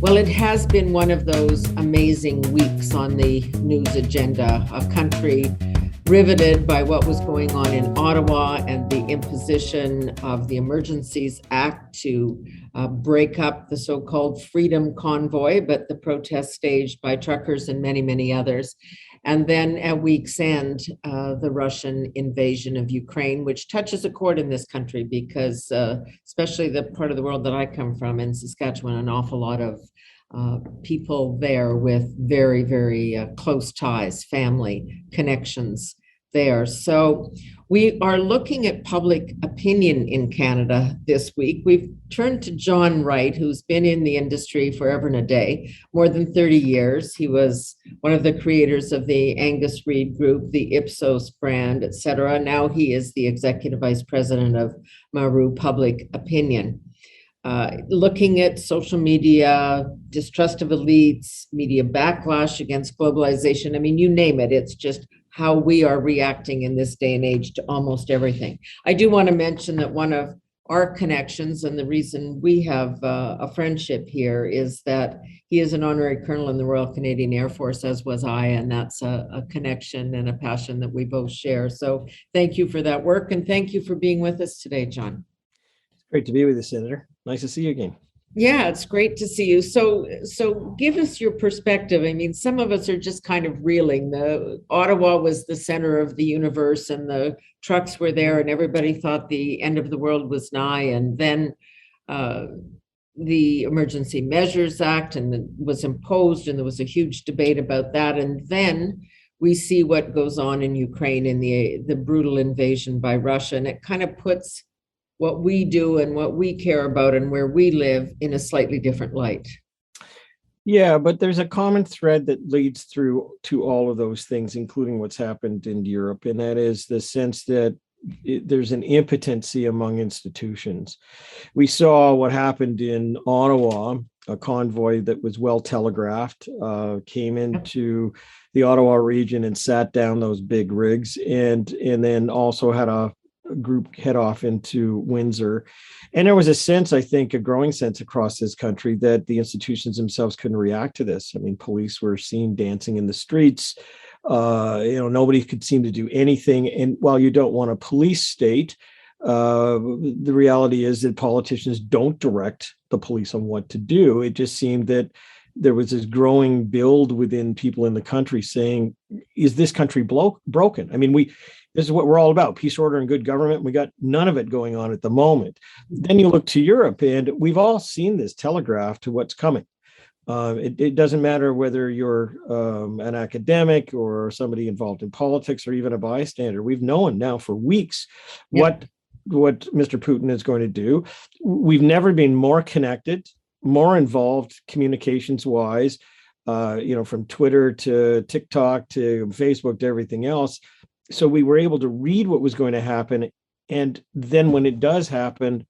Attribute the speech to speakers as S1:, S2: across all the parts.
S1: Well, it has been one of those amazing weeks on the news agenda, a country riveted by what was going on in Ottawa and the imposition of the Emergencies Act to break up the so-called Freedom Convoy, but the protest staged by truckers and many, many others. And then at week's end, the Russian invasion of Ukraine, which touches a chord in this country because especially the part of the world that I come from in Saskatchewan, an awful lot of people there with very, very close ties, family connections there. So we are looking at public opinion in Canada this week. We've turned to John Wright, who's been in the industry forever and a day, more than 30 years. He was one of the creators of the Angus Reid Group, the Ipsos brand, et cetera. Now he is the executive vice president of Maru Public Opinion. Looking at social media, distrust of elites, media backlash against globalization. I mean, you name it. It's just how we are reacting in this day and age to almost everything. I do want to mention that one of our connections and the reason we have a friendship here is that he is an honorary colonel in the Royal Canadian Air Force, as was I, and that's a connection and a passion that we both share. So thank you for that work, and thank you for being with us today, John.
S2: It's great to be with you, Senator. Nice to see you again.
S1: Yeah, it's great to see you. So give us your perspective. I mean, some of us are just kind of reeling. The Ottawa was the center of the universe and the trucks were there and everybody thought the end of the world was nigh. And then the Emergency Measures Act was imposed and there was a huge debate about that. And then we see what goes on in Ukraine in the brutal invasion by Russia. And it kind of puts what we do and what we care about and where we live in a slightly different light.
S2: Yeah, but there's a common thread that leads through to all of those things, including what's happened in Europe, and that is the sense that there's an impotency among institutions. We saw what happened in Ottawa, a convoy that was well telegraphed, came into the Ottawa region and sat down those big rigs, and then also had a group head off into Windsor. And there was a sense, I think, a growing sense across this country that the institutions themselves couldn't react to this. I mean, police were seen dancing in the streets. Nobody could seem to do anything. And while you don't want a police state, the reality is that politicians don't direct the police on what to do. It just seemed that there was this growing build within people in the country saying, is this country broken? I mean, this is what we're all about, peace, order, and good government. We got none of it going on at the moment. Then you look to Europe, and we've all seen this telegraph to what's coming. It doesn't matter whether you're an academic or somebody involved in politics or even a bystander. We've known now for weeks what Mr. Putin is going to do. We've never been more connected, more involved communications-wise, from Twitter to TikTok to Facebook to everything else. So we were able to read what was going to happen. And then when it does happen,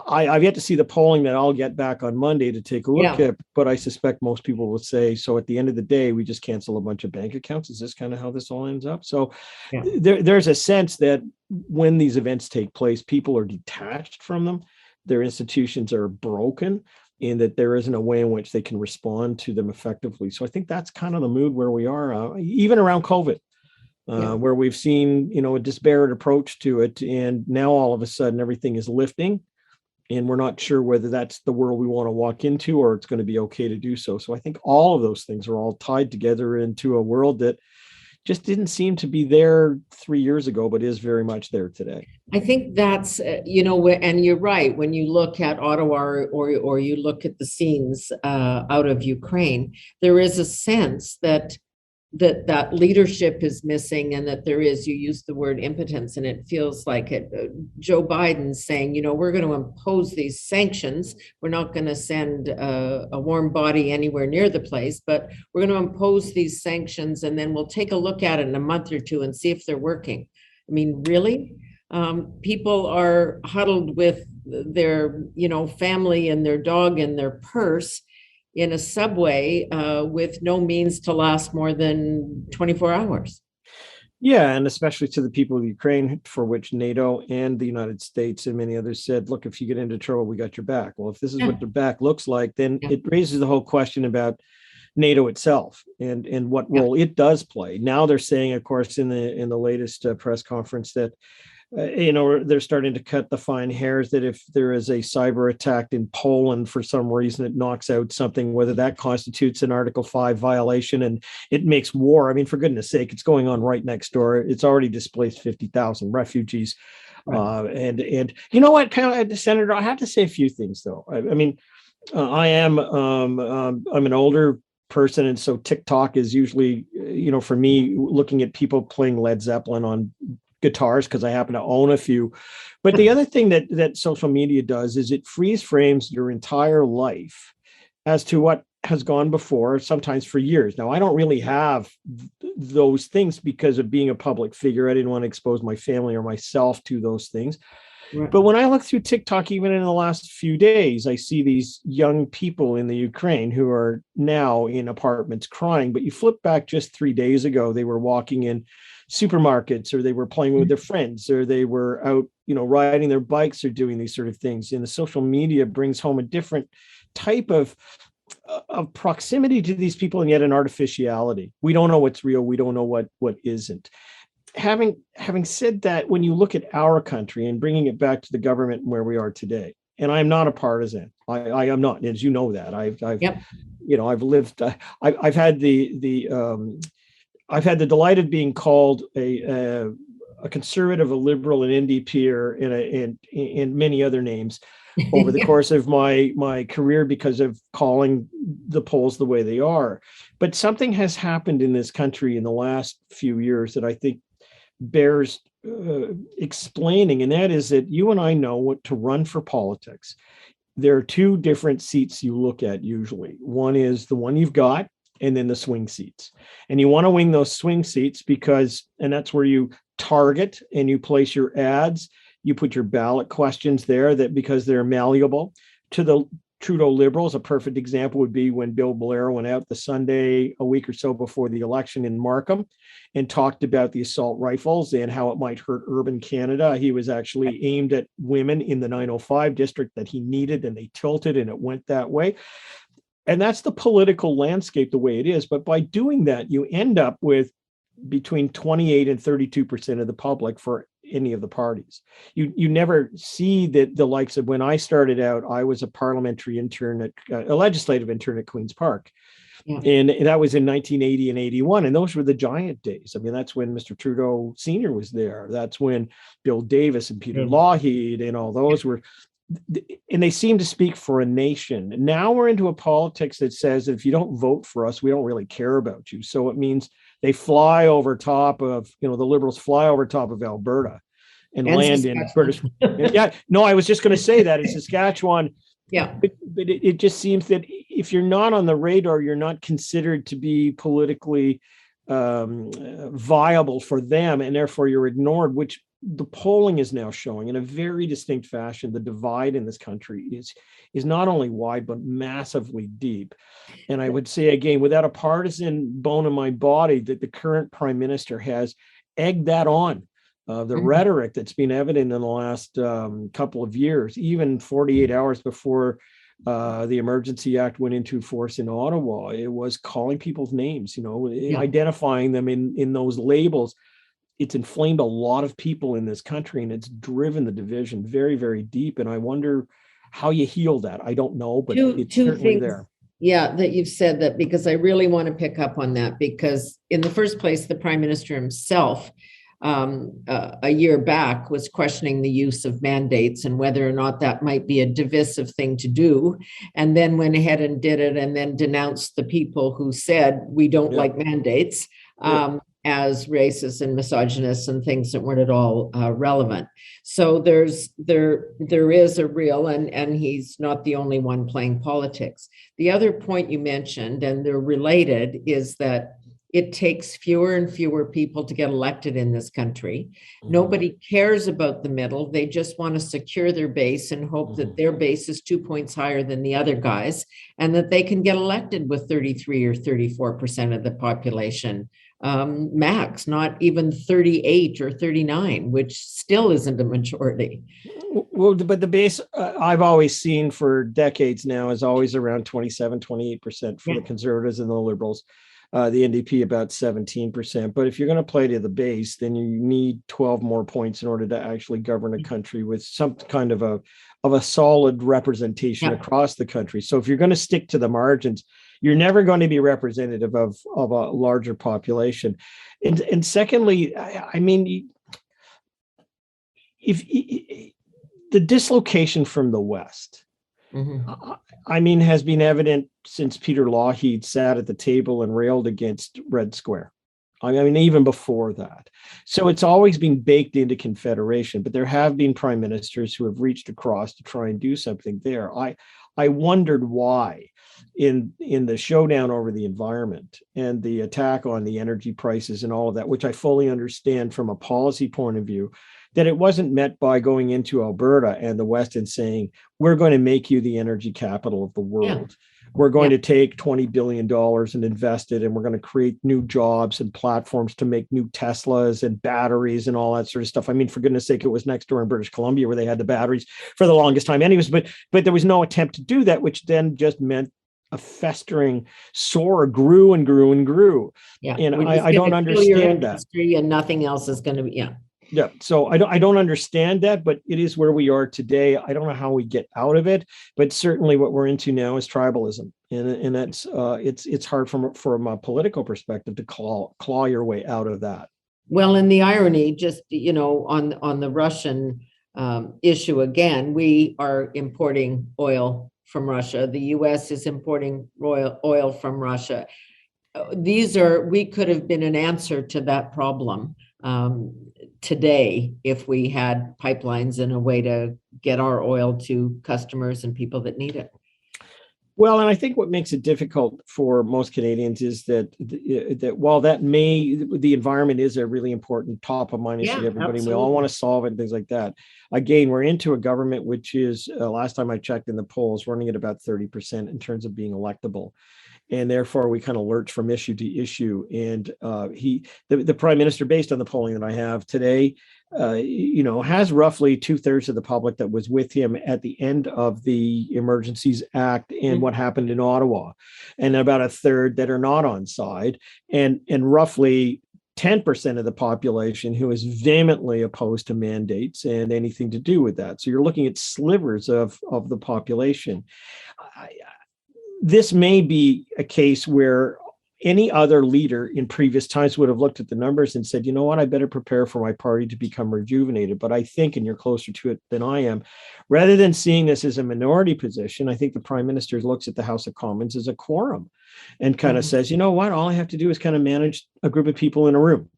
S2: I've yet to see the polling that I'll get back on Monday to take a look at, but I suspect most people will say, so at the end of the day, we just cancel a bunch of bank accounts. Is this kind of how this all ends up? So there's a sense that when these events take place, people are detached from them. Their institutions are broken, in that there isn't a way in which they can respond to them effectively. So I think that's kind of the mood where we are, even around COVID. Where we've seen, a disparate approach to it. And now all of a sudden everything is lifting and we're not sure whether that's the world we want to walk into or it's going to be okay to do so. So I think all of those things are all tied together into a world that just didn't seem to be there 3 years ago, but is very much there today.
S1: I think that's, and you're right. When you look at Ottawa or you look at the scenes out of Ukraine, there is a sense that leadership is missing and that there is, you use the word impotence, and it feels like it. Joe Biden saying, we're going to impose these sanctions. We're not going to send a warm body anywhere near the place, but we're going to impose these sanctions and then we'll take a look at it in a month or two and see if they're working. I mean, really? People are huddled with their, family and their dog and their purse in a subway with no means to last more than 24 hours.
S2: Yeah, and especially to the people of Ukraine, for which NATO and the United States and many others said, look, if you get into trouble, we got your back. Well, if this is
S1: Yeah.
S2: what the back looks like, then
S1: Yeah.
S2: it raises the whole question about NATO itself and what
S1: Yeah.
S2: role it does play. Now they're saying, of course, in the latest press conference that they're starting to cut the fine hairs that if there is a cyber attack in Poland for some reason, it knocks out something, whether that constitutes an Article 5 violation and it makes war. I mean, for goodness sake, it's going on right next door. It's already displaced 50,000 refugees.
S1: Right.
S2: And you know what, kind of, Senator, I have to say a few things, though. I mean, I'm an older person, and so TikTok is usually, for me, looking at people playing Led Zeppelin on guitars because I happen to own a few. But the other thing that social media does is it freeze frames your entire life as to what has gone before, sometimes for years. Now, I don't really have those things because of being a public figure. I didn't want to expose my family or myself to those things.
S1: Right.
S2: But when I look through TikTok, even in the last few days, I see these young people in the Ukraine who are now in apartments crying. But you flip back just 3 days ago, they were walking in supermarkets, or they were playing with their friends, or they were out, riding their bikes, or doing these sort of things. And the social media brings home a different type of proximity to these people, and yet an artificiality. We don't know what's real. We don't know what isn't. Having said that, when you look at our country and bringing it back to the government and where we are today, and I'm not a partisan. I am not, as you know that. I've
S1: Yep.
S2: I've lived. I've had I've had the delight of being called a conservative, a liberal, an NDP, and many other names over the course of my career because of calling the polls the way they are. But something has happened in this country in the last few years that I think bears explaining, and that is that you and I know what to run for politics. There are two different seats you look at usually. One is the one you've got, and then the swing seats. And you want to win those swing seats and that's where you target and you place your ads. You put your ballot questions there because they're malleable. To the Trudeau Liberals, a perfect example would be when Bill Blair went out the Sunday a week or so before the election in Markham and talked about the assault rifles and how it might hurt urban Canada. He was actually aimed at women in the 905 district that he needed, and they tilted, and it went that way. And that's the political landscape the way it is. But by doing that, you end up with between 28 and 32% of the public for any of the parties. You never see the likes of when I started out, I was a parliamentary intern a legislative intern at Queen's Park. Yeah. And that was in 1980 and 81. And those were the giant days. I mean, that's when Mr. Trudeau Sr. was there. That's when Bill Davis and Peter Lougheed and all those were. And they seem to speak for a nation. Now we're into a politics that says that if you don't vote for us, we don't really care about you. So it means they fly over top of, the Liberals fly over top of Alberta and land in British. Yeah, no, I was just going to say that in Saskatchewan.
S1: Yeah.
S2: But it just seems that if you're not on the radar, you're not considered to be politically viable for them, and therefore you're ignored, which the polling is now showing in a very distinct fashion. The divide in this country is not only wide, but massively deep. And I would say, again, without a partisan bone in my body, that the current prime minister has egged that on. The rhetoric that's been evident in the last couple of years, even 48 hours before the Emergency Act went into force in Ottawa, it was calling people's names, identifying them in those labels. It's inflamed a lot of people in this country, and it's driven the division very, very deep. And I wonder how you heal that. I don't know, but it's certainly there.
S1: Yeah, that you've said that, because I really want to pick up on that, because in the first place, the prime minister himself, a year back, was questioning the use of mandates and whether or not that might be a divisive thing to do, and then went ahead and did it, and then denounced the people who said we don't like mandates as racist and misogynist and things that weren't at all relevant. So there is a real, and he's not the only one playing politics. The other point you mentioned, and they're related, is that it takes fewer and fewer people to get elected in this country. Nobody cares about the middle. They just want to secure their base and hope that their base is 2 points higher than the other guys, and that they can get elected with 33 or 34% of the population max, not even 38 or 39, which still isn't a majority.
S2: Well, but the base I've always seen for decades now is always around 27, 28% for the conservatives and the liberals. The NDP about 17%. But if you're going to play to the base, then you need 12 more points in order to actually govern a country with some kind of a solid representation across the country. So if you're going to stick to the margins, you're never going to be representative of a larger population. And secondly, I mean, if the dislocation from the West, I mean, has been evident since Peter Lougheed sat at the table and railed against Red Square. I mean, even before that. So it's always been baked into Confederation, but there have been prime ministers who have reached across to try and do something there. I wondered why in the showdown over the environment and the attack on the energy prices and all of that, which I fully understand from a policy point of view, that it wasn't met by going into Alberta and the West and saying, we're going to make you the energy capital of the world. We're going to take $20 billion and invest it, and we're going to create new jobs and platforms to make new Teslas and batteries and all that sort of stuff. I mean, for goodness sake, it was next door in British Columbia where they had the batteries for the longest time anyways, but there was no attempt to do that, which then just meant a festering sore grew and grew and grew.
S1: Yeah.
S2: And I don't understand that.
S1: And nothing else is going to be,
S2: Yeah, so I don't understand that, but it is where we are today. I don't know how we get out of it, but certainly what we're into now is tribalism, and that's it's hard from a political perspective to claw your way out of that.
S1: Well, and the irony, just on the Russian issue again, we are importing oil from Russia. The U.S. is importing oil from Russia. We could have been an answer to that problem today if we had pipelines and a way to get our oil to customers and people that need it.
S2: Well, and I think what makes it difficult for most Canadians is that while the environment is a really important top of mind issue to everybody, and we all want to solve it and things like that. Again, we're into a government which is, last time I checked in the polls, running at about 30% in terms of being electable. And therefore, we kind of lurch from issue to issue. And the prime minister, based on the polling that I have today, has roughly 2/3 of the public that was with him at the end of the Emergencies Act and what happened in Ottawa, and about 1/3 that are not on side, and roughly 10% of the population who is vehemently opposed to mandates and anything to do with that. So you're looking at slivers of the population. This may be a case where any other leader in previous times would have looked at the numbers and said, you know what, I better prepare for my party to become rejuvenated. But I think, and you're closer to it than I am, rather than seeing this as a minority position, I think the prime minister looks at the House of Commons as a quorum and kind of says, you know what, all I have to do is kind of manage a group of people in a room.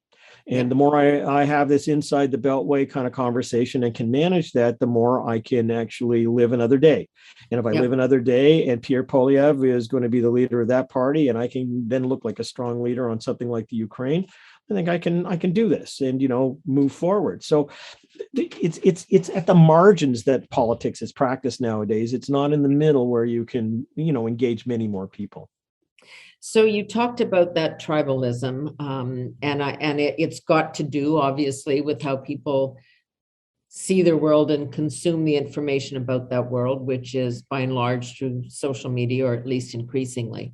S2: And the more I have this inside the beltway kind of conversation and can manage that, the more I can actually live another day. And if I live another day and Pierre Poilievre is going to be the leader of that party, and I can then look like a strong leader on something like the Ukraine, I think I can do this and, move forward. So it's at the margins that politics is practiced nowadays. It's not in the middle where you can, engage many more people.
S1: So you talked about that tribalism, and it's got to do, obviously, with how people see their world and consume the information about that world, which is by and large through social media, or at least increasingly.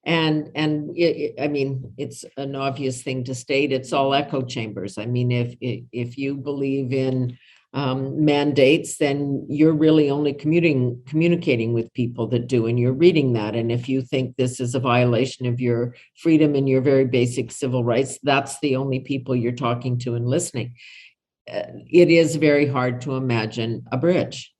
S1: And I mean, it's an obvious thing to state. It's all echo chambers. I mean, if you believe in mandates, then you're really only communicating with people that do, and you're reading that. And if you think this is a violation of your freedom and your very basic civil rights, that's the only people you're talking to and listening. It is very hard to imagine a bridge.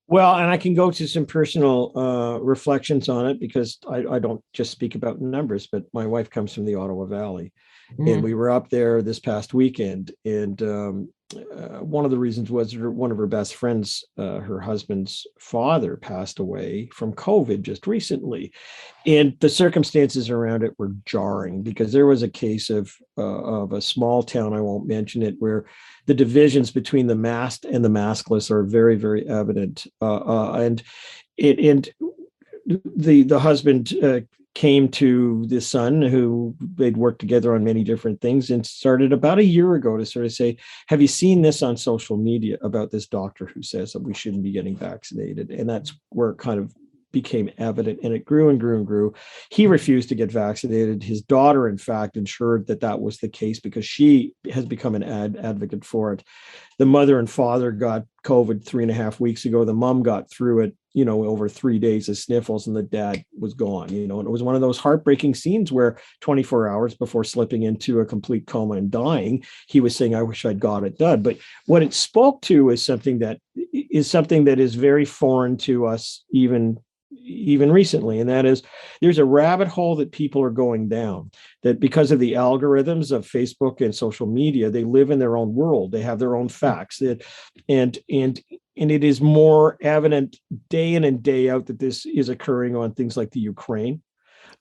S2: Well, and I can go to some personal reflections on it, because I don't just speak about numbers, but my wife comes from the Ottawa Valley, and we were up there this past weekend, and one of the reasons was one of her best friends, her husband's father, passed away from COVID just recently. And the circumstances around it were jarring, because there was a case of a small town, I won't mention it, where the divisions between the masked and the maskless are very, very evident. And the husband came to the son, who they'd worked together on many different things, and started about a year ago to sort of say, have you seen this on social media about this doctor who says that we shouldn't be getting vaccinated? And that's where it kind of became evident, and it grew and grew and grew. He refused to get vaccinated. His daughter, in fact, ensured that that was the case because she has become an advocate for it. The mother and father got COVID 3.5 weeks ago. The mom got through it, over 3 days of sniffles, and the dad was gone, and it was one of those heartbreaking scenes where 24 hours before slipping into a complete coma and dying, he was saying, I wish I'd got it done. But what it spoke to is something that is very foreign to us, even recently, and that is there's a rabbit hole that people are going down, that because of the algorithms of Facebook and social media, they live in their own world, they have their own facts, and it is more evident day in and day out that this is occurring on things like the Ukraine,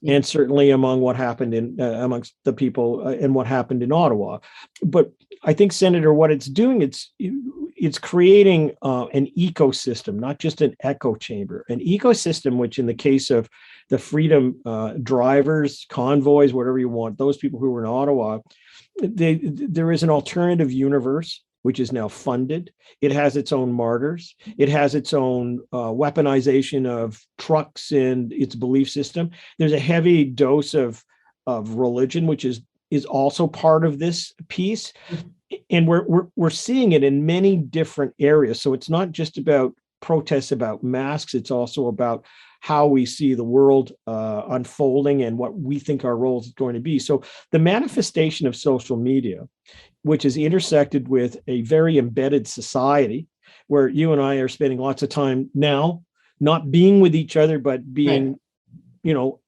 S2: and certainly among what happened amongst the people and what happened in Ottawa. But I think, Senator, what it's doing, it's creating an ecosystem, not just an echo chamber, an ecosystem, which in the case of the freedom drivers, convoys, whatever you want, those people who were in Ottawa, there is an alternative universe which is now funded. It has its own martyrs. It has its own weaponization of trucks and its belief system. There's a heavy dose of religion, which is also part of this piece. And we're seeing it in many different areas. So it's not just about protests about masks. It's also about how we see the world unfolding and what we think our role is going to be. So the manifestation of social media, which is intersected with a very embedded society where you and I are spending lots of time now, not being with each other, but being,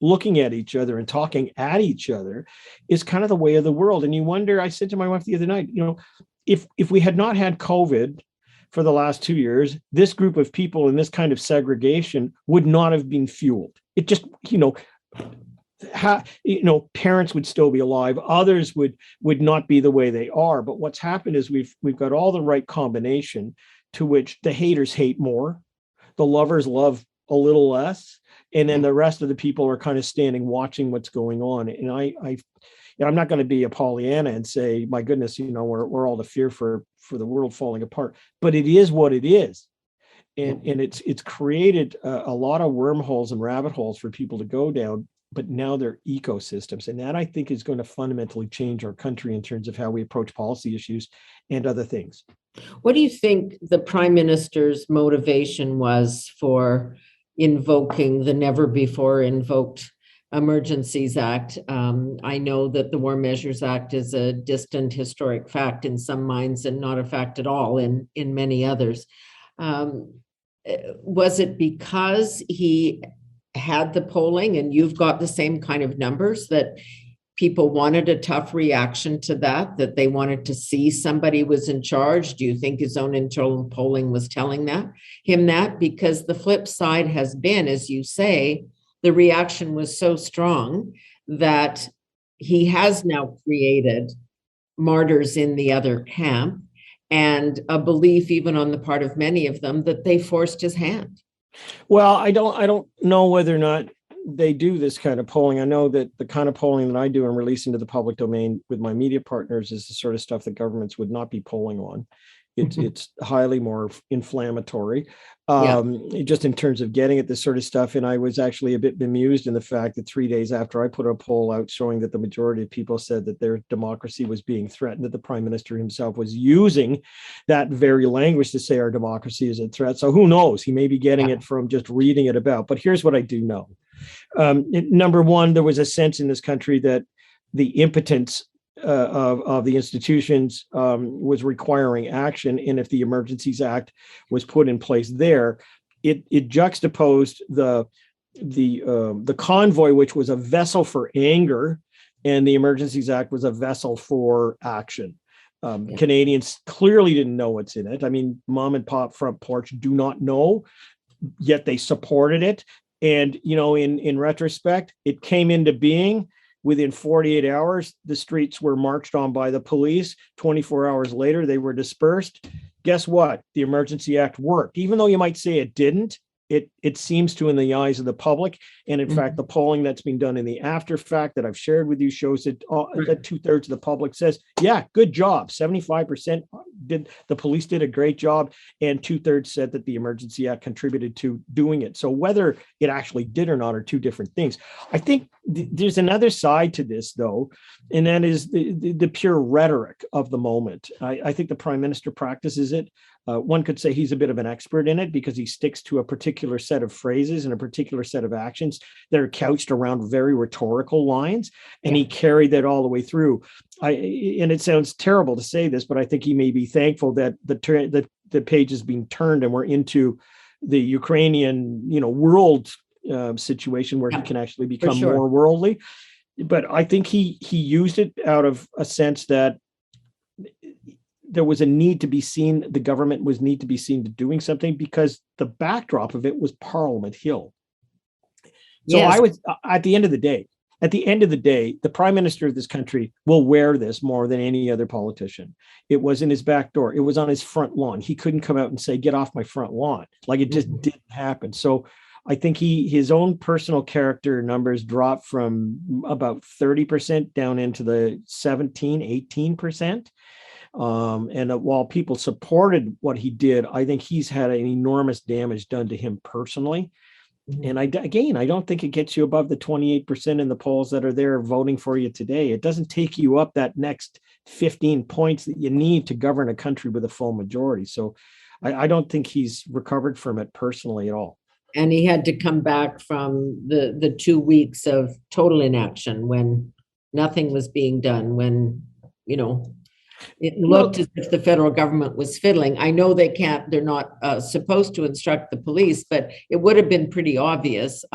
S2: looking at each other and talking at each other, is kind of the way of the world. And you wonder, I said to my wife the other night, if we had not had COVID for the last 2 years, this group of people in this kind of segregation would not have been fueled. It just, parents would still be alive. Others would not be the way they are. But what's happened is we've got all the right combination to which the haters hate more, the lovers love a little less, and then the rest of the people are kind of standing watching what's going on. And I'm not going to be a Pollyanna and say, my goodness, we're all to fear for the world falling apart. But it is what it is. And it's created a lot of wormholes and rabbit holes for people to go down, but now they're ecosystems. And that, I think, is going to fundamentally change our country in terms of how we approach policy issues and other things.
S1: What do you think the Prime Minister's motivation was for invoking the never before invoked Emergencies Act? I know that the War Measures Act is a distant historic fact in some minds and not a fact at all in many others. Was it because he had the polling and you've got the same kind of numbers that people wanted a tough reaction to that they wanted to see somebody was in charge? Do you think his own internal polling was telling him that? Because the flip side has been, as you say, the reaction was so strong that he has now created martyrs in the other camp, and a belief, even on the part of many of them, that they forced his hand.
S2: Well, I don't know whether or not they do this kind of polling. I know that the kind of polling that I do and release into the public domain with my media partners is the sort of stuff that governments would not be polling on. It's highly more inflammatory, just in terms of getting at this sort of stuff. And I was actually a bit bemused in the fact that 3 days after I put a poll out showing that the majority of people said that their democracy was being threatened, that the Prime Minister himself was using that very language to say our democracy is a threat. So who knows? He may be getting it from just reading it about. But here's what I do know. Number one, there was a sense in this country that the impotence of the institutions was requiring action, and if the Emergencies Act was put in place there, it juxtaposed the convoy, which was a vessel for anger, and the Emergencies Act was a vessel for action. Canadians clearly didn't know what's in it. I mean, mom and pop front porch do not know, yet they supported it. And, in retrospect, it came into being. Within 48 hours, the streets were marched on by the police. 24 hours later, they were dispersed. Guess what? The Emergency Act worked. Even though you might say it didn't, it seems to in the eyes of the public. And in fact, the polling that's been done in the after fact that I've shared with you shows that that 2/3 of the public says, yeah, good job. 75% did, the police did a great job, and 2/3 said that the Emergency Act contributed to doing it. So whether it actually did or not are two different things. I think there's another side to this, though, and that is the pure rhetoric of the moment. I think the Prime Minister practices it. One could say he's a bit of an expert in it because he sticks to a particular set of phrases and a particular set of actions that are couched around very rhetorical lines, and he carried that all the way through. And it sounds terrible to say this, but I think he may be thankful that the page is being turned and we're into the Ukrainian, world situation where he can actually become more worldly. But I think he used it out of a sense that there was a need to be seen, the government was need to be seen to doing something, because the backdrop of it was Parliament Hill. So I was, at the end of the day, the Prime Minister of this country will wear this more than any other politician. It was in his back door. It was on his front lawn. He couldn't come out and say, get off my front lawn. Like, it just didn't happen. So I think his own personal character numbers dropped from about 30% down into the 18%. And while people supported what he did, I think he's had an enormous damage done to him personally. And I don't think it gets you above the 28% in the polls that are there voting for you today. It doesn't take you up that next 15 points that you need to govern a country with a full majority. So I don't think he's recovered from it personally at all.
S1: And he had to come back from the 2 weeks of total inaction when nothing was being done, when, it looked as if the federal government was fiddling. I know they're not supposed to instruct the police, but it would have been pretty obvious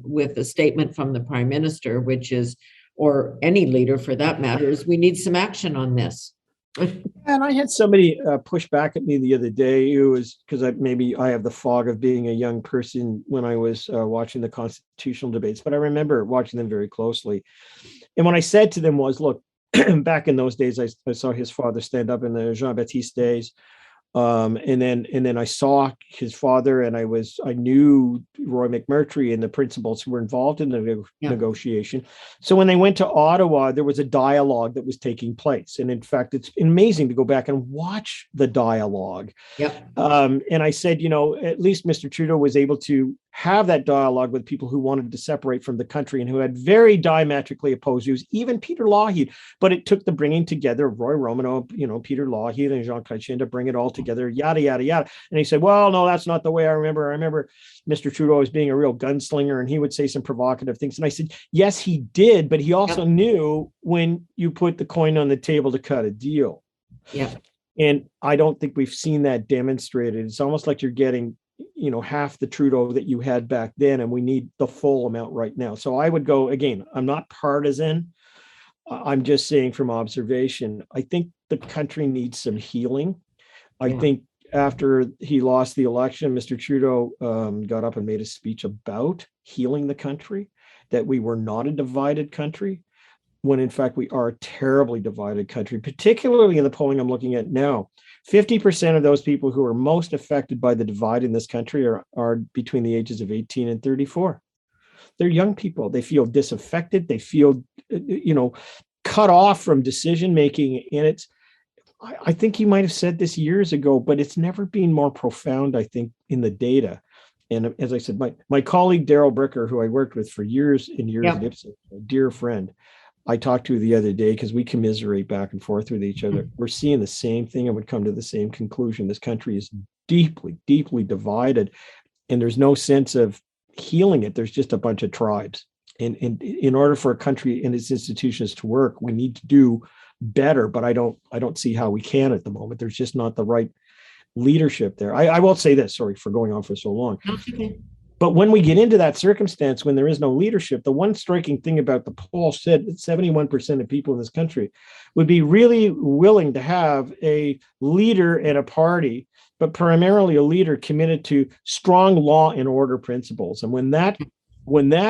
S1: with a statement from the Prime Minister, which is, or any leader for that matter, is we need some action on this.
S2: And I had somebody push back at me the other day who was, because maybe I have the fog of being a young person when I was watching the constitutional debates, but I remember watching them very closely. And what I said to them was, look, back in those days, I saw his father stand up in the Jean-Baptiste days. And then I saw his father, and I knew Roy McMurtry and the principals who were involved in the negotiation. So when they went to Ottawa, there was a dialogue that was taking place. And in fact, it's amazing to go back and watch the dialogue. And I said, at least Mr. Trudeau was able to have that dialogue with people who wanted to separate from the country and who had very diametrically opposed views, even Peter Lougheed. But it took the bringing together of Roy Romanow, Peter Lougheed and Jean Chrétien to bring it all together, yada, yada, yada. And he said, well, no, that's not the way I remember. I remember Mr. Trudeau as being a real gunslinger, and he would say some provocative things. And I said, yes, he did, but he also knew when you put the coin on the table to cut a deal. And I don't think we've seen that demonstrated. It's almost like you're getting half the Trudeau that you had back then, and we need the full amount right now. So I would go, again, I'm not partisan. I'm just saying from observation, I think the country needs some healing. I think after he lost the election, Mr. Trudeau got up and made a speech about healing the country, that we were not a divided country, when in fact we are a terribly divided country, particularly in the polling I'm looking at now. 50% of those people who are most affected by the divide in this country are between the ages of 18 and 34. They're young people. They feel disaffected. They feel, cut off from decision making. And I think he might have said this years ago, but it's never been more profound, I think, in the data. And as I said, my colleague, Daryl Bricker, who I worked with for years and years at Ipsos, a dear friend, I talked to the other day because we commiserate back and forth with each other. We're seeing the same thing and would come to the same conclusion. This country is deeply, deeply divided, and there's no sense of healing it. There's just a bunch of tribes. And in order for a country and its institutions to work, we need to do better. But I don't see how we can at the moment. There's just not the right leadership there. I will say this, sorry for going on for so long. But when we get into that circumstance, when there is no leadership, the one striking thing about the poll said that 71% of people in this country would be really willing to have a leader and a party, but primarily a leader committed to strong law and order principles. And when that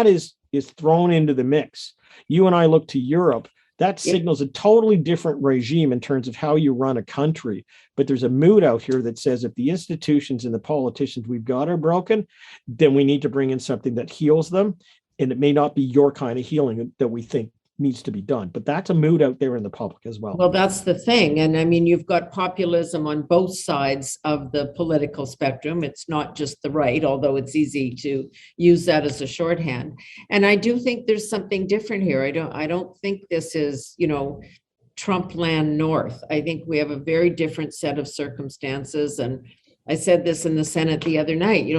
S2: is thrown into the mix, you and I look to Europe That signals a totally different regime in terms of how you run a country. But there's a mood out here that says if the institutions and the politicians we've got are broken, then we need to bring in something that heals them. And it may not be your kind of healing that we think needs to be done. But that's a mood out there in the public as well.
S1: Well, that's the thing. And I mean, you've got populism on both sides of the political spectrum. It's not just the right, although it's easy to use that as a shorthand. And I do think there's something different here. I don't think this is, Trump land north. I think we have a very different set of circumstances. And I said this in the Senate the other night,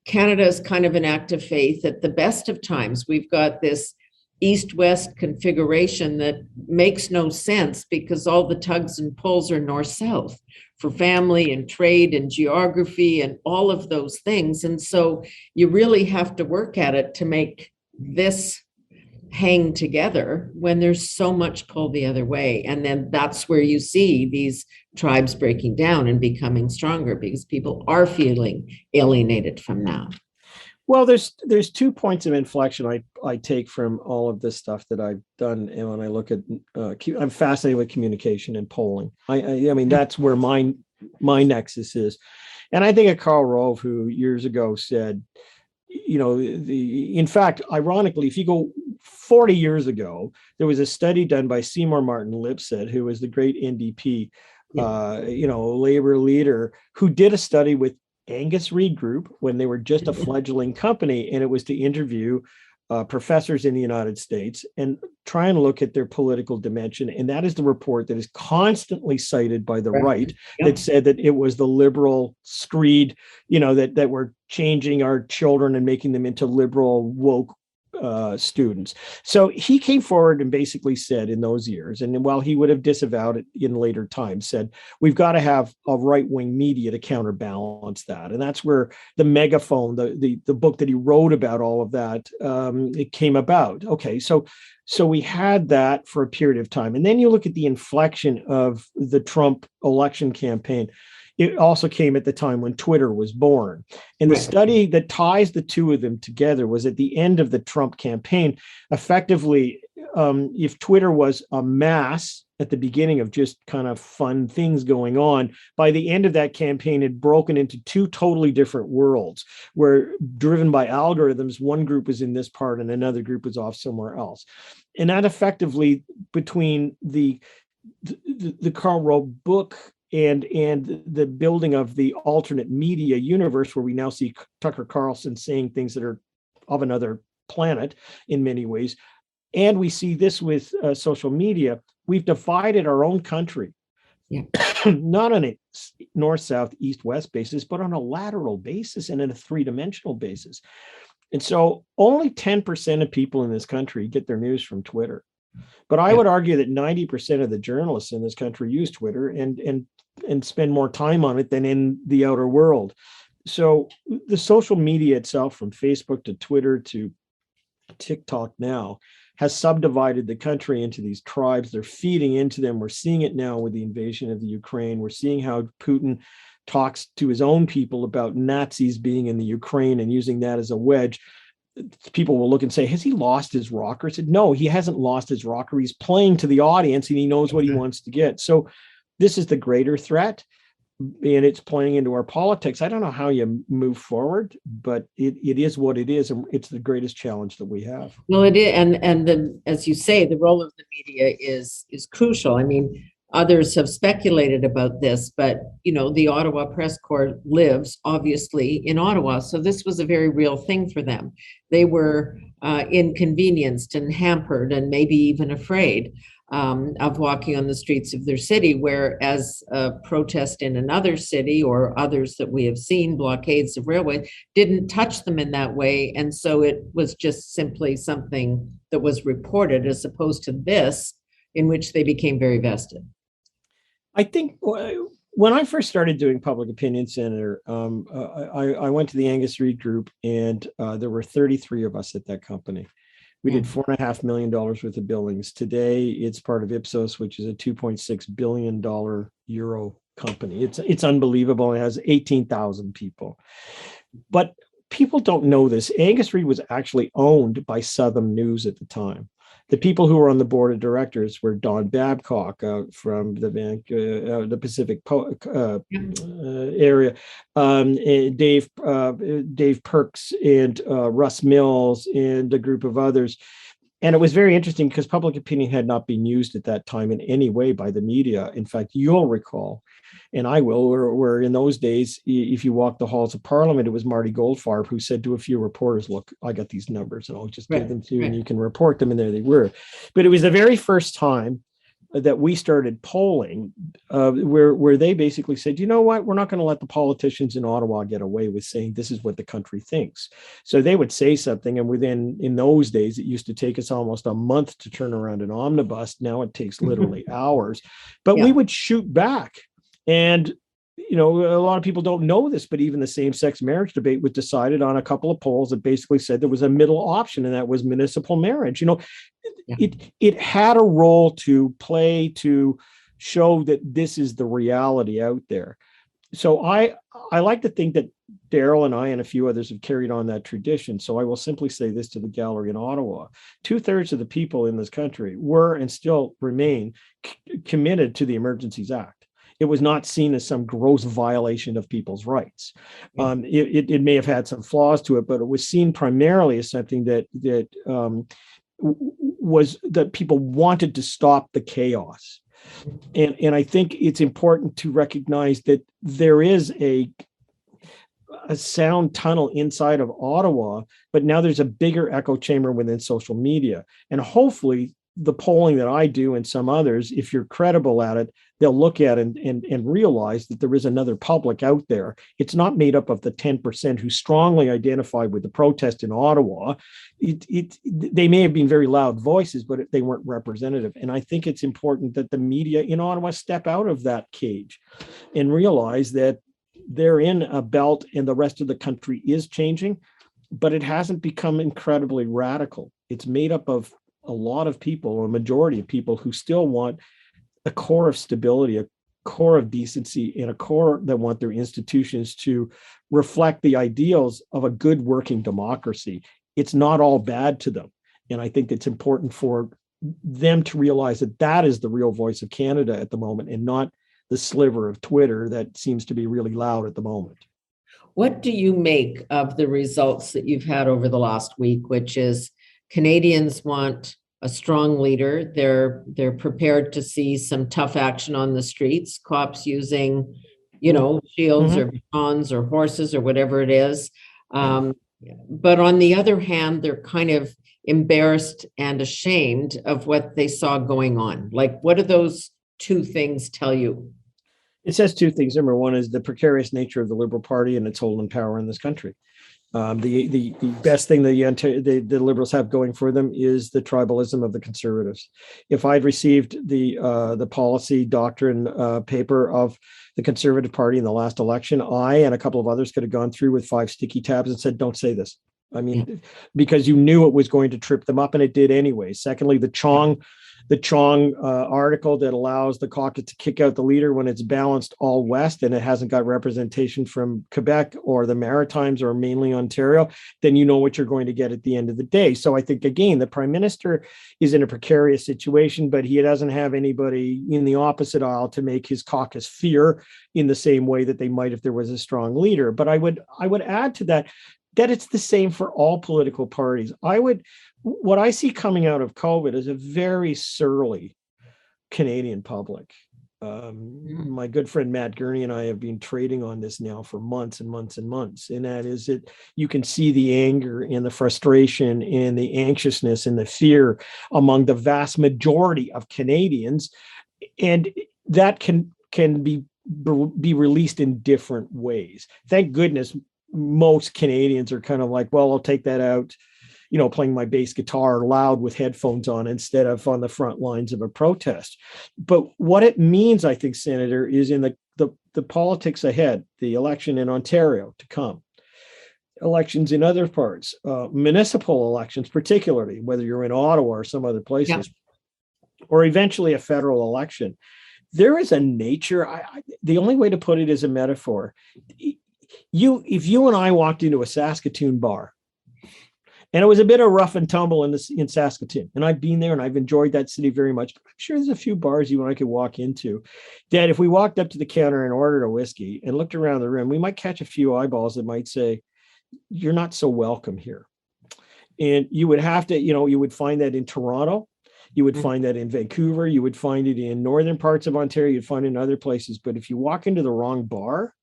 S1: Canada is kind of an act of faith at the best of times. We've got this east-west configuration that makes no sense because all the tugs and pulls are north-south for family and trade and geography and all of those things. And so you really have to work at it to make this hang together when there's so much pull the other way. And then that's where you see these tribes breaking down and becoming stronger because people are feeling alienated from that.
S2: Well, there's 2 points of inflection I take from all of this stuff that I've done, and when I look at, I'm fascinated with communication and polling. I mean that's where my nexus is, and I think of Karl Rove, who years ago said, in fact, ironically, if you go 40 years ago, there was a study done by Seymour Martin Lipset, who was the great NDP, labor leader, who did a study with Angus Reid Group when they were just a fledgling company, and it was to interview professors in the United States and try and look at their political dimension. And that is the report that is constantly cited by the right that said that it was the liberal screed, that we're changing our children and making them into liberal woke students. So he came forward and basically said in those years, and while he would have disavowed it in later times, said, we've got to have a right-wing media to counterbalance that. And that's where the megaphone, the book that he wrote about all of that, it came about. Okay, so we had that for a period of time. And then you look at the inflection of the Trump election campaign. It also came at the time when Twitter was born. And the study that ties the two of them together was at the end of the Trump campaign. Effectively, if Twitter was a mass at the beginning of just kind of fun things going on, by the end of that campaign, it broken into 2 totally different worlds, where driven by algorithms, one group was in this part and another group was off somewhere else. And that effectively, between the Karl Rove book and the building of the alternate media universe, where we now see Tucker Carlson saying things that are of another planet in many ways, and we see this with social media, we've divided our own country, not on a north, south, east, west basis, but on a lateral basis and in a 3-dimensional basis. And so only 10% of people in this country get their news from Twitter. But I would argue that 90% of the journalists in this country use Twitter and spend more time on it than in the outer world. So the social media itself, from Facebook to Twitter to TikTok now, has subdivided the country into these tribes. They're feeding into them. We're seeing it now with the invasion of the Ukraine. We're seeing how Putin talks to his own people about Nazis being in the Ukraine and using that as a wedge. People will look and say, has he lost his rocker? I said, no, he hasn't lost his rocker. He's playing to the audience and he knows what he wants to get. So this is the greater threat, and it's playing into our politics. I don't know how you move forward, but it is what it is, and it's the greatest challenge that we have.
S1: Well, it is, and as you say, the role of the media is crucial. I mean, others have speculated about this, but the Ottawa Press Corps lives obviously in Ottawa, so this was a very real thing for them. They were inconvenienced and hampered and maybe even afraid of walking on the streets of their city, whereas a protest in another city or others that we have seen, blockades of railways, didn't touch them in that way. And so it was just simply something that was reported, as opposed to this, in which they became very vested.
S2: I think when I first started doing public opinion, Senator, I went to the Angus Reid Group, and there were 33 of us at that company. We did $4.5 million worth of billings. Today, it's part of Ipsos, which is a $2.6 billion euro company. It's unbelievable. It has 18,000 people. But people don't know this. Angus Reid was actually owned by Southern News at the time. The people who were on the board of directors were Don Babcock out from the Pacific area, Dave Perks, and Russ Mills, and a group of others. And it was very interesting because public opinion had not been used at that time in any way by the media. In fact, you'll recall, and I will, where in those days, if you walked the halls of Parliament, it was Marty Goldfarb who said to a few reporters, "Look, I got these numbers and I'll just give them to you and you can report them." And there they were. But it was the very first time that we started polling where they basically said, you know what, we're not going to let the politicians in Ottawa get away with saying this is what the country thinks. So they would say something, and within, in those days, it used to take us almost a month to turn around an omnibus. Now it takes literally hours, but we would shoot back. And you know, a lot of people don't know this, but even the same-sex marriage debate was decided on a couple of polls that basically said there was a middle option, and that was municipal marriage. You know, it had a role to play to show that this is the reality out there. So I like to think that Daryl and I and a few others have carried on that tradition. So I will simply say this to the gallery in Ottawa: 2/3 of the people in this country were and still remain committed to the Emergencies Act. It was not seen as some gross violation of people's rights. It may have had some flaws to it, but it was seen primarily as something that was that people wanted to stop the chaos. And I think it's important to recognize that there is a sound tunnel inside of Ottawa, but now there's a bigger echo chamber within social media. And hopefully the polling that I do and some others, if you're credible at it, they'll look at it and realize that there is another public out there. It's not made up of the 10% who strongly identified with the protest in Ottawa. They may have been very loud voices, but they weren't representative. And I think it's important that the media in Ottawa step out of that cage and realize that they're in a belt and the rest of the country is changing, but it hasn't become incredibly radical. It's made up of a lot of people, or a majority of people, who still want a core of stability, a core of decency, and a core that want their institutions to reflect the ideals of a good working democracy. It's not all bad to them. And I think it's important for them to realize that that is the real voice of Canada at the moment, and not the sliver of Twitter that seems to be really loud at the moment.
S1: What do you make of the results that you've had over the last week, which is Canadians want a strong leader? They're prepared to see some tough action on the streets, cops using, you know, shields or batons or horses or whatever it is. But on the other hand, they're kind of embarrassed and ashamed of what they saw going on. Like, what do those two things tell you?
S2: It says two things. Number one is the precarious nature of the Liberal Party and its hold on power in this country. The best thing the Liberals have going for them is the tribalism of the Conservatives. If I'd received the policy doctrine paper of the Conservative Party in the last election, I and a couple of others could have gone through with 5 sticky tabs and said, "Don't say this." I mean, because you knew it was going to trip them up, and it did anyway. Secondly, the Chong article that allows the caucus to kick out the leader when it's balanced all West and it hasn't got representation from Quebec or the Maritimes or mainly Ontario, then you know what you're going to get at the end of the day. So I think, again, the Prime Minister is in a precarious situation, but he doesn't have anybody in the opposite aisle to make his caucus fear in the same way that they might if there was a strong leader. But I would add to that it's the same for all political parties. What I see coming out of COVID is a very surly Canadian public. My good friend Matt Gurney and I have been trading on this now for months and months and months. And that is that you can see the anger and the frustration and the anxiousness and the fear among the vast majority of Canadians. And that can be released in different ways. Thank goodness most Canadians are kind of like, well, I'll take that out, you know, playing my bass guitar loud with headphones on instead of on the front lines of a protest. But what it means, I think, Senator, is in the politics ahead, the election in Ontario to come, elections in other parts, municipal elections, particularly, whether you're in Ottawa or some other places, or eventually a federal election. There is a nature, the only way to put it is a metaphor. If you and I walked into a Saskatoon bar And it was a bit of rough and tumble in Saskatoon. And I've been there and I've enjoyed that city very much. But I'm sure there's a few bars you and I could walk into that if we walked up to the counter and ordered a whiskey and looked around the room, we might catch a few eyeballs that might say, you're not so welcome here. And you would have to, you would find that in Toronto. You would find that in Vancouver. You would find it in northern parts of Ontario. You'd find it in other places. But if you walk into the wrong bar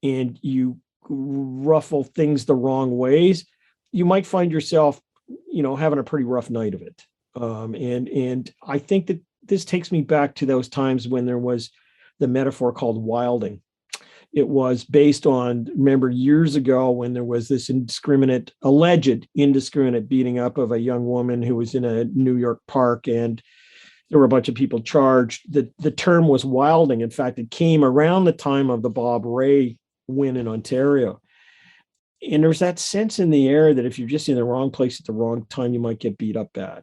S2: and you ruffle things the wrong ways, you might find yourself, having a pretty rough night of it. And I think that this takes me back to those times when there was the metaphor called wilding. It was based on, remember years ago when there was this alleged indiscriminate beating up of a young woman who was in a New York park, and there were a bunch of people charged. The term was wilding. In fact, it came around the time of the Bob Rae win in Ontario. And there's that sense in the air that if you're just in the wrong place at the wrong time, you might get beat up bad.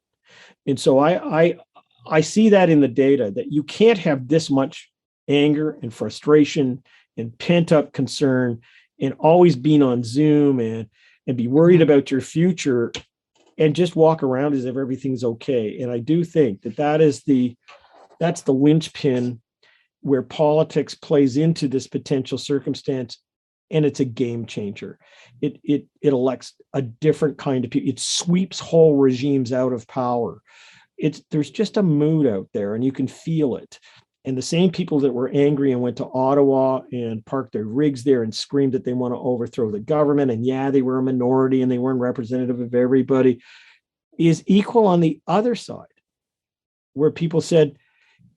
S2: And so I see that in the data, that you can't have this much anger and frustration and pent up concern and always being on Zoom and be worried about your future and just walk around as if everything's okay. And I do think that's the linchpin where politics plays into this potential circumstance. And it's a game changer. It elects a different kind of people. It sweeps whole regimes out of power. There's just a mood out there, and you can feel it. And the same people that were angry and went to Ottawa and parked their rigs there and screamed that they want to overthrow the government, and they were a minority and they weren't representative of everybody, is equal on the other side, where people said,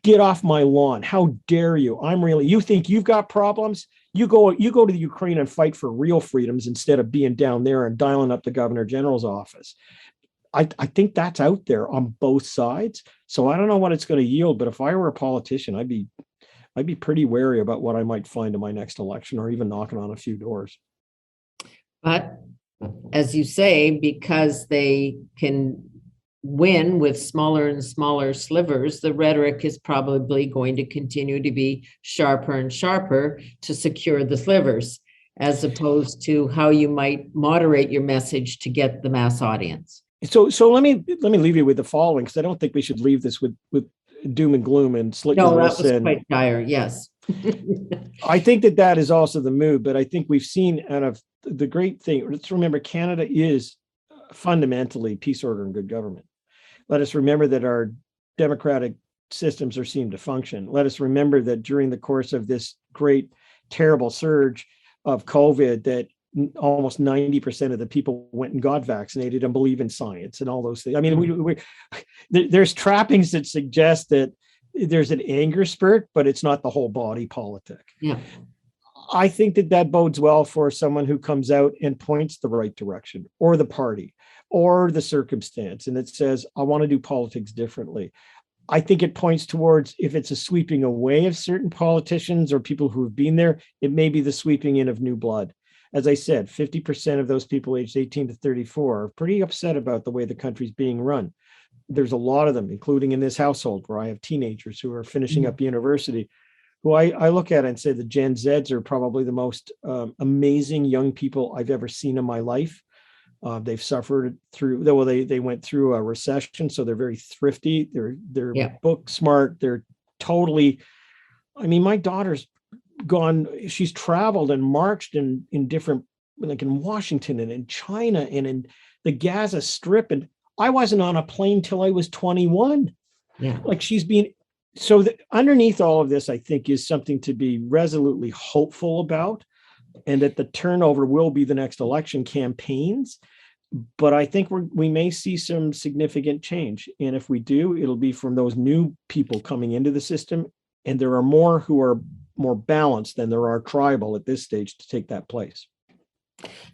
S2: get off my lawn. How dare you? You think you've got problems? You go to the Ukraine and fight for real freedoms instead of being down there and dialing up the Governor General's office. I think that's out there on both sides. So I don't know what it's going to yield, but if I were a politician, I'd be pretty wary about what I might find in my next election, or even knocking on a few doors.
S1: But as you say, because they can win with smaller and smaller slivers, the rhetoric is probably going to continue to be sharper and sharper to secure the slivers, as opposed to how you might moderate your message to get the mass audience.
S2: So let me leave you with the following, because I don't think we should leave this with doom and gloom and slit your wrists.
S1: No, that was quite dire. Yes.
S2: I think that is also the mood, but I think we've seen out of the great thing. Let's remember, Canada is fundamentally peace, order, and good government. Let us remember that our democratic systems are seen to function. Let us remember that during the course of this great, terrible surge of COVID, that almost 90% of the people went and got vaccinated and believe in science and all those things. I mean, there's trappings that suggest that there's an anger spurt, but it's not the whole body politic.
S1: Yeah.
S2: I think that bodes well for someone who comes out and points the right direction, or the party, or the circumstance, and it says, I want to do politics differently. I think it points towards, if it's a sweeping away of certain politicians or people who have been there, it may be the sweeping in of new blood. As I said, 50% of those people aged 18 to 34 are pretty upset about the way the country's being run. There's a lot of them, including in this household where I have teenagers who are finishing up university, who I look at and say the Gen Zs are probably the most amazing young people I've ever seen in my life. They've suffered through, they went through a recession, so they're very thrifty. They're book smart. They're totally, my daughter's gone, she's traveled and marched in different, like in Washington and in China and in the Gaza Strip. And I wasn't on a plane till I was 21.
S1: Yeah.
S2: Like she's been, so underneath all of this, I think, is something to be resolutely hopeful about, and that the turnover will be the next election campaigns. But I think we may see some significant change. And if we do, it'll be from those new people coming into the system. And there are more who are more balanced than there are tribal at this stage to take that place.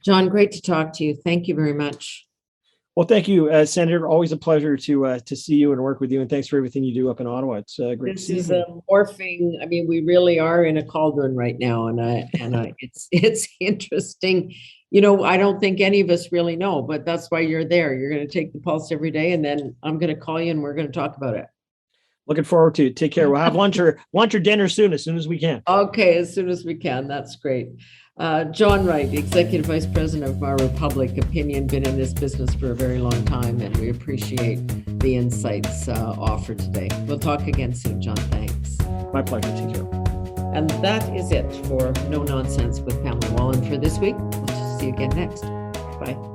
S1: John, great to talk to you. Thank you very much.
S2: Well, thank you, Senator. Always a pleasure to see you and work with you. And thanks for everything you do up in Ottawa. It's great to see you.
S1: This is a morphing. We really are in a cauldron right now, and it's interesting. I don't think any of us really know, but that's why you're there. You're going to take the pulse every day, and then I'm going to call you and we're going to talk about it.
S2: Looking forward to it. Take care. We'll have lunch or dinner soon, as soon as we can.
S1: Okay, as soon as we can. That's great. John Wright, Executive Vice President of Our Republic Opinion, been in this business for a very long time, and we appreciate the insights offered today. We'll talk again soon, John. Thanks.
S2: My pleasure. Take care.
S1: And that is it for No Nonsense with Pamela Wallen for this week. We'll see you again next. Bye.